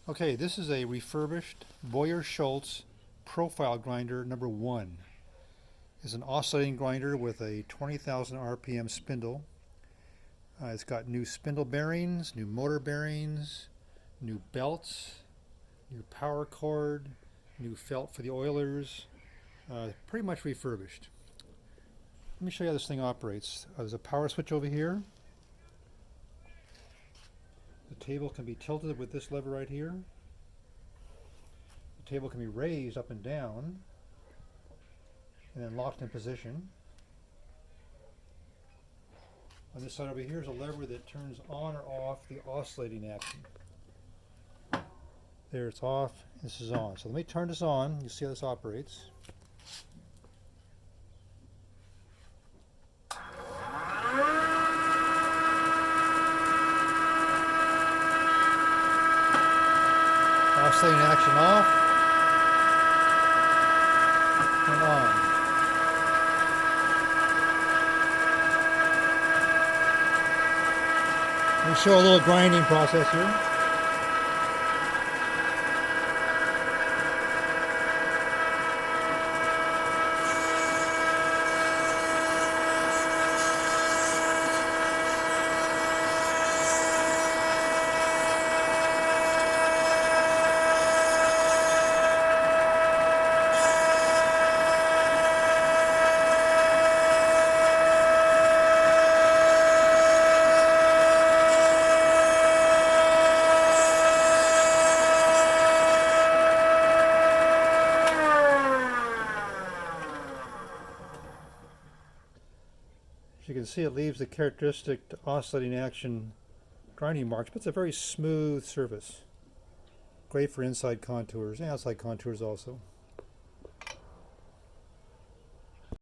Okay, this is a refurbished Boyar Schultz profile grinder number 1. It's an oscillating grinder with a 20,000 RPM spindle. It's got new spindle bearings, new motor bearings, new belts, new power cord, new felt for the oilers. Pretty much refurbished. Let me show you how this thing operates. There's a power switch over here. The table can be tilted with this lever right here. The table can be raised up and down and then locked in position. On this side over here is a lever that turns on or off the oscillating action. There, it's off, this is on. So let me turn this on, you see how this operates. Oscillating action off and on. Let me show a little grinding process here. You can see it leaves the characteristic oscillating action grinding marks, but it's a very smooth surface. Great for inside contours and outside contours also.